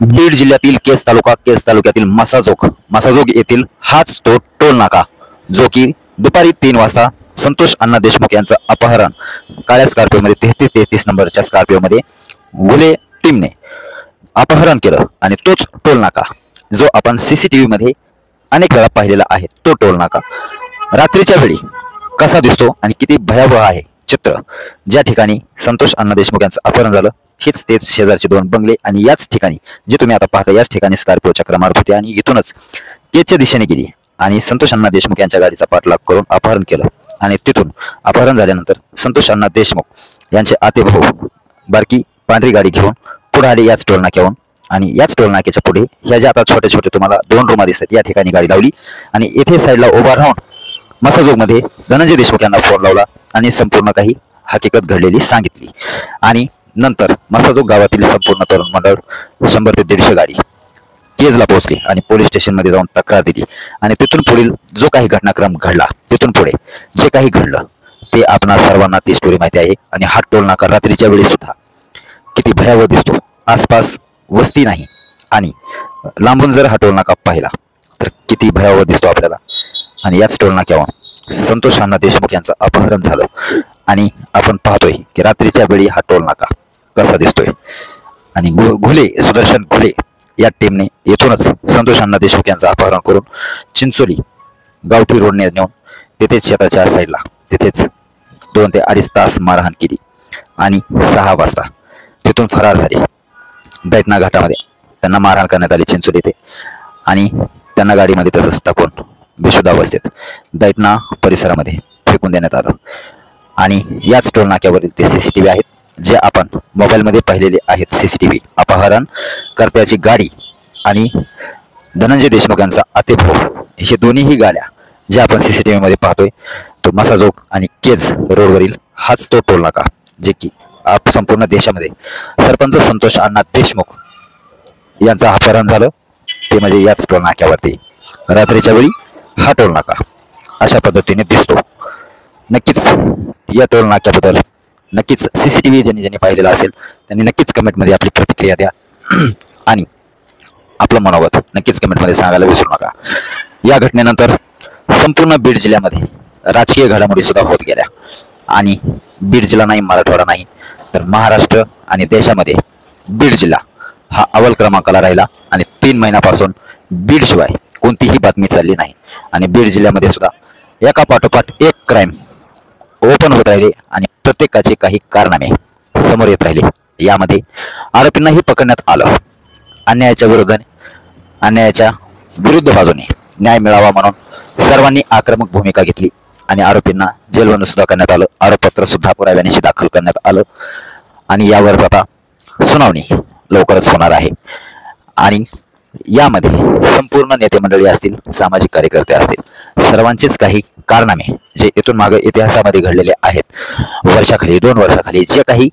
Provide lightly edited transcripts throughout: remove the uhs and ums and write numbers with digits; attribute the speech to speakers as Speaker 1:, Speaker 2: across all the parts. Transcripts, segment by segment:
Speaker 1: बीड जिल्ह्यातील केज तालुक्यातील मसाजोग येथील हाच तो टोल नाका जो की दुपारी 3 वाजता संतोष अण्णा देशमुख यांचं अपहरण काळ्या स्कॉर्पिओमध्ये 33 नंबरच्या स्कॉर्पिओमध्ये गुले टीमने अपहरण केलं आणि तोच टोल नाका जो आपण सीसीटीव्ही मध्ये अनेक वेळा पाहिलेला आहे। तो टोल नाका रात्रीच्या वेळी कसा दिसतो आणि किती भयावह आहे चित्र। ज्या ठिकाणी संतोष अण्णा देशमुख यांचं अपहरण झालं हेच ते शेजारचे 2 बंगले आणि याच ठिकाणी जे तुम्ही आता पाहता याच ठिकाणी स्कॉर्पिओ चक्र मारत होते आणि इथूनच केजच्या दिशेने गेली आणि संतोष अण्णा देशमुख यांच्या गाडीचा पाठलाग करून अपहरण केलं आणि तिथून अपहरण झाल्यानंतर संतोष अण्णा देशमुख यांचे आतेभाऊ बारकी पांढरी गाडी घेऊन पुढे आले याच टोल नाक्यावरून आणि याच टोल नाक्याच्या पुढे ह्या ज्या आता छोटे छोटे तुम्हाला 2 रूमा दिसतात या ठिकाणी गाडी लावली आणि इथे साईडला उभा राहून मसाजोगमध्ये धनंजय देशमुख यांना फोन लावला आणि संपूर्ण काही हकीकत घडलेली सांगितली आणि नंतर मसाजोग गावातील संपूर्ण तरुण मंडळ 100 ते 150 गाडी केजला पोहोचली आणि पोलीस स्टेशनमध्ये जाऊन तक्रार दिली आणि तिथून पुढील जो काही घटनाक्रम घडला तिथून पुढे जे काही घडलं ते आपणा सर्वांना ती स्टोरी माहिती आहे। आणि हा टोल नाका रात्रीच्या वेळी सुद्धा किती भयावह दिसतो, आसपास वस्ती नाही आणि लांबून जर हा टोल नाका पाहिला तर किती भयावह दिसतो आपल्याला। आणि याच टोल नाक्यावर संतोष अण्णा देशमुख यांचं अपहरण झालं आणि आपण पाहतोय की रात्रीच्या वेळी हा टोल नाका कसा दिसतोय आणि सुदर्शन घुले या टीमने येथूनच संतोष अण्णा देशमुख यांचं अपहरण करून चिंचोली गावठी रोडने नेऊन तिथेच शेताच्या साईडला तिथेच 2 ते 2.5 तास मारहाण केली आणि 6 वाजता तिथून फरार झाले। दैठणा घाटामध्ये त्यांना मारहाण करण्यात आली चिंचोली येथे आणि त्यांना गाडीमध्ये तसंच टाकून बेशुद्ध अवस्थेत दैठणा परिसरामध्ये फेकून देण्यात आलं। आणि याच टोल नाक्यावरील ते सीसीटीव्ही आहेत जे आपण मोबाईलमध्ये पाहिलेले आहेत। सीसीटीव्ही अपहरण कर्त्याची गाडी आणि धनंजय देशमुख यांचा आतेभाऊ हे दोन्हीही गाड्या ज्या आपण सीसीटीव्ही मध्ये पाहतोय तो मसाजोग आणि केज रोडवरील हाच तो टोल नाका जे की संपूर्ण देशामध्ये सरपंच संतोष अण्णा देशमुख यांचं अपहरण झालं ते म्हणजे याच टोल नाक्यावरती रात्रीच्या वेळी हा टोल नाका अशा पद्धतीने दिसतो। नक्कीच या टोल नाक्याबद्दल नक्कीच सीसीटीव्ही ज्यांनी पाहिलेला असेल त्यांनी नक्कीच कमेंटमध्ये आपली प्रतिक्रिया द्या आणि आपलं मनोगत नक्कीच कमेंटमध्ये सांगायला विसरू नका। या घटनेनंतर संपूर्ण बीड जिल्ह्यामध्ये राजकीय घडामोडी सुद्धा होत गेल्या आणि बीड जिल्हा नाही मराठवाडा नाही तर महाराष्ट्र आणि देशामध्ये बीड जिल्हा हा अव्वल क्रमांकाला राहिला आणि 3 महिन्यापासून बीड शिवाय कोणतीही बातमी चालली नाही आणि बीड जिल्ह्यामध्ये सुद्धा एका पाठोपाठ एक क्राईम ओपन होत राहिले आणि प्रत्येकाचे काही कारनामे समोर येत राहिले। यामध्ये आरोपींनाही पकडण्यात आलं। अन्यायाच्या विरुद्ध बाजूने न्याय मिळावा म्हणून सर्वांनी आक्रमक भूमिका घेतली आणि आरोपींना जेलबंद सुद्धा करण्यात आलं। आरोपपत्र सुद्धा पुराव्यानिशी दाखल करण्यात आलं आणि यावर आता सुनावणी लवकरच होणार आहे। आणि यामध्ये संपूर्ण नेते मंडळी असतील, सामाजिक कार्यकर्ते असतील, सर्वांचेच काही कारनामे जे इथून मागे इतिहासामध्ये घडलेले आहेत वर्षाखाली 2 वर्षाखाली जे काही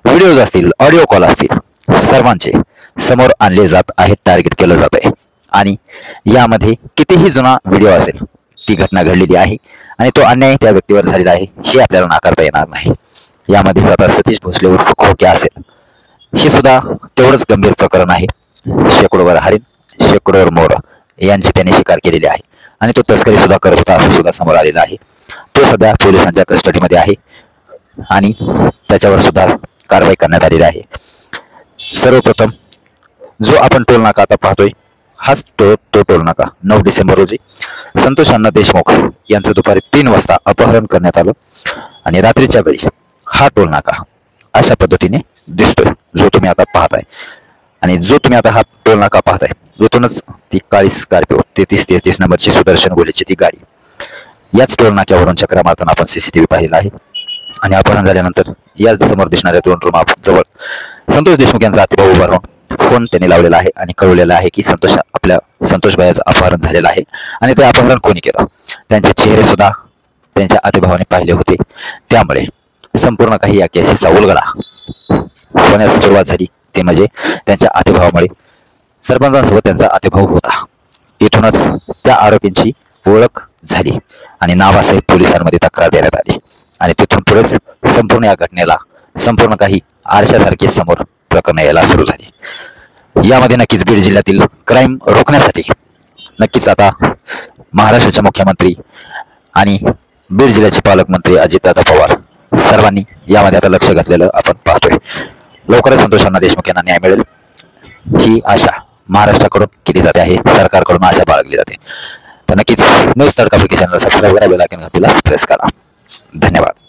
Speaker 1: व्हिडिओज असतील, ऑडिओ कॉल असतील, सर्वांचे समोर आणले जात आहेत, टार्गेट केलं जात आहे। आणि यामध्ये कितीही जुना व्हिडिओ असेल ती घटना घडलेली आहे आणि तो अन्याय त्या व्यक्तीवर झालेला आहे हे आपल्याला नाकारता येणार नाही। यामध्ये आता सतीश भोसले उर्फ खोक्या असेल हे सुद्धा तेवढंच गंभीर प्रकरण आहे। शेकडोवर हरिण, शेकडोवर मोर यांची त्याने शिकार केलेली आहे आणि तो तस्करी सुद्धा करत होता असं सुद्धा समोर आलेलं आहे। तो सध्या पोलिसांच्या कस्टडीमध्ये आहे आणि त्याच्यावर सुद्धा कारवाई करण्यात आलेली आहे। सर्वप्रथम जो आपण टोल नाका आता पाहतोय हाच तो टोल नाका 9 डिसेंबर रोजी संतोष अण्णा देशमुख यांचं दुपारी 3 वाजता अपहरण करण्यात आलं आणि रात्रीच्या वेळी हा टोल नाका अशा पद्धतीने दिसतोय जो तुम्ही आता पाहताय। आणि जो तुम्ही आता हा टोल नाका पाहताय येथूनच ती काळी स्कॉर्पिओ 33 नंबरची सुदर्शन घुलेची ती गाडी याच टोल नाक्यावरून चक्रा मारताना आपण सीसीटीव्ही पाहिलेला आहे। आणि अपहरण झाल्यानंतर या समोर दिसणाऱ्या 2 रूमा जवळ संतोष देशमुख यांचा आतेभाऊ उभा राहून फोन त्यांनी लावलेला आहे आणि कळवलेला आहे की संतोष भाईचं अपहरण झालेलं आहे आणि ते अपहरण कोणी केलं त्यांचे चेहरे सुद्धा त्यांच्या आतेभावाने पाहिले होते। त्यामुळे संपूर्ण काही या केसेसचा उलगडा होण्यास सुरुवात झाली ते म्हणजे त्यांच्या आतेभावामुळे। सरपंचांसोबत त्यांचा आतेभाव होता, इथूनच त्या आरोपींची ओळख झाली आणि नावासहित पोलिसांमध्ये तक्रार देण्यात आली आणि तिथून पुढेच संपूर्ण या घटनेला संपूर्ण काही आरशासारखे समोर प्रकरण यायला सुरू झाली। यामध्ये नक्कीच बीड जिल्ह्यातील क्राईम रोखण्यासाठी नक्कीच आता महाराष्ट्राचे मुख्यमंत्री आणि बीड जिल्ह्याचे पालकमंत्री अजितदादा पवार सर्वांनी यामध्ये आता लक्ष घातलेलं आपण पाहतोय. लवकरच संतोष अण्णा देशमुख यांना न्याय मिळेल ही आशा महाराष्ट्राकडून केली जाते आहे, सरकारकडून आशा बाळगली जाते. तर नक्कीच न्यूज तडका चॅनल सबस्क्राईब करा, बेल आयकॉन घंटीला प्रेस करा. धन्यवाद.